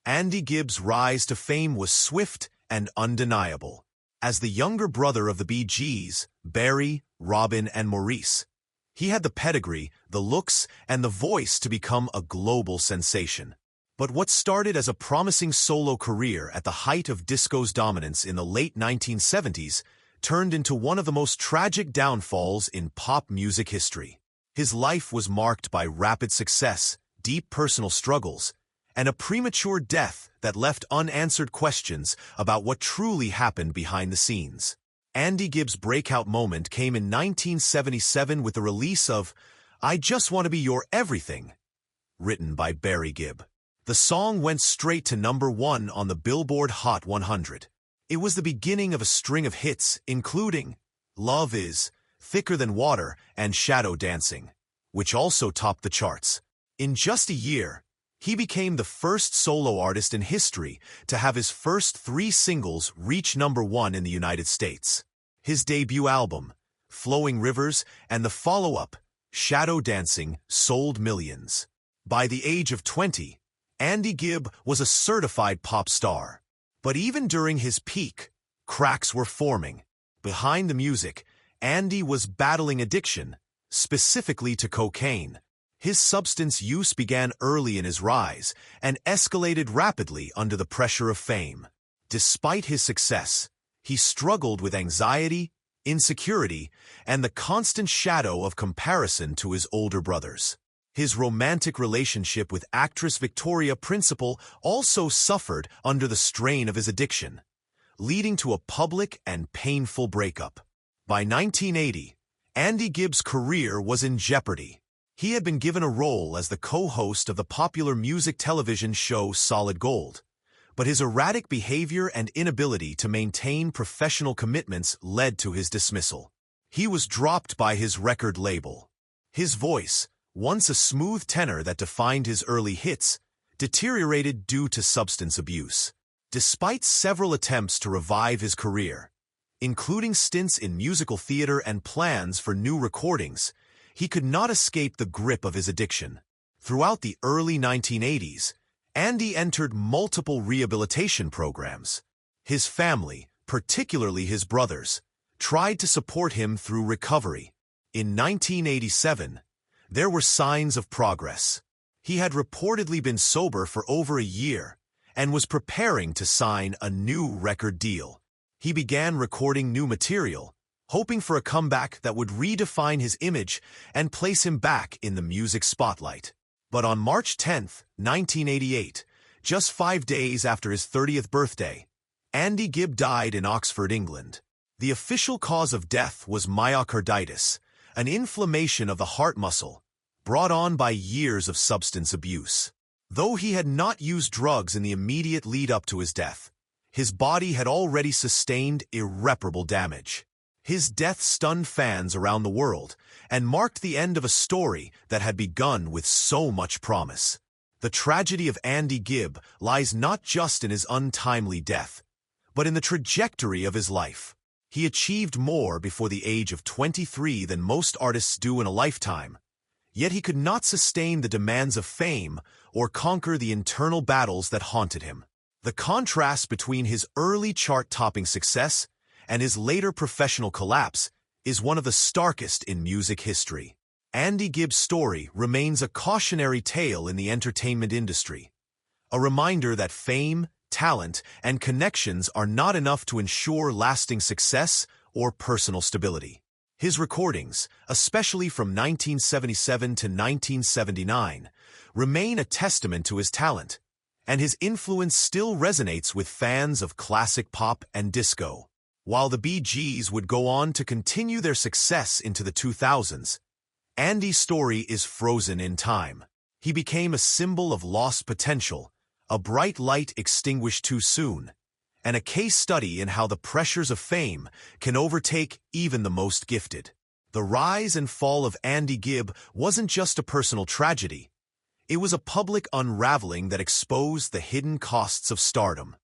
Andy Gibb's rise to fame was swift and undeniable. As the younger brother of the Bee Gees, Barry, Robin, and Maurice, he had the pedigree, the looks, and the voice to become a global sensation. But what started as a promising solo career at the height of disco's dominance in the late 1970s turned into one of the most tragic downfalls in pop music history. His life was marked by rapid success, deep personal struggles, and a premature death that left unanswered questions about what truly happened behind the scenes. Andy Gibb's breakout moment came in 1977 with the release of I Just Want to Be Your Everything, written by Barry Gibb. The song went straight to #1 on the Billboard Hot 100. It was the beginning of a string of hits, including Love Is, Thicker Than Water, and Shadow Dancing, which also topped the charts. In just a year, he became the first solo artist in history to have his first 3 singles reach #1 in the United States. His debut album, Flowing Rivers, and the follow-up, Shadow Dancing, sold millions. By the age of 20, Andy Gibb was a certified pop star. But even during his peak, cracks were forming. Behind the music, Andy was battling addiction, specifically to cocaine. His substance use began early in his rise and escalated rapidly under the pressure of fame. Despite his success, he struggled with anxiety, insecurity, and the constant shadow of comparison to his older brothers. His romantic relationship with actress Victoria Principal also suffered under the strain of his addiction, leading to a public and painful breakup. By 1980, Andy Gibb's career was in jeopardy. He had been given a role as the co-host of the popular music television show Solid Gold, but his erratic behavior and inability to maintain professional commitments led to his dismissal. He was dropped by his record label. His voice, once a smooth tenor that defined his early hits, deteriorated due to substance abuse. Despite several attempts to revive his career, including stints in musical theater and plans for new recordings, he could not escape the grip of his addiction. Throughout the early 1980s, Andy entered multiple rehabilitation programs. His family, particularly his brothers, tried to support him through recovery. In 1987, there were signs of progress. He had reportedly been sober for over a year and was preparing to sign a new record deal. He began recording new material, hoping for a comeback that would redefine his image and place him back in the music spotlight. But on March 10, 1988, just 5 days after his 30th birthday, Andy Gibb died in Oxford, England. The official cause of death was myocarditis, an inflammation of the heart muscle, brought on by years of substance abuse. Though he had not used drugs in the immediate lead-up to his death, his body had already sustained irreparable damage. His death stunned fans around the world and marked the end of a story that had begun with so much promise. The tragedy of Andy Gibb lies not just in his untimely death, but in the trajectory of his life. He achieved more before the age of 23 than most artists do in a lifetime, yet he could not sustain the demands of fame or conquer the internal battles that haunted him. The contrast between his early chart-topping success and his later professional collapse is one of the starkest in music history. Andy Gibb's story remains a cautionary tale in the entertainment industry, a reminder that fame, talent, and connections are not enough to ensure lasting success or personal stability. His recordings, especially from 1977 to 1979, remain a testament to his talent, and his influence still resonates with fans of classic pop and disco. While the Bee Gees would go on to continue their success into the 2000s, Andy's story is frozen in time. He became a symbol of lost potential, a bright light extinguished too soon, and a case study in how the pressures of fame can overtake even the most gifted. The rise and fall of Andy Gibb wasn't just a personal tragedy. It was a public unraveling that exposed the hidden costs of stardom.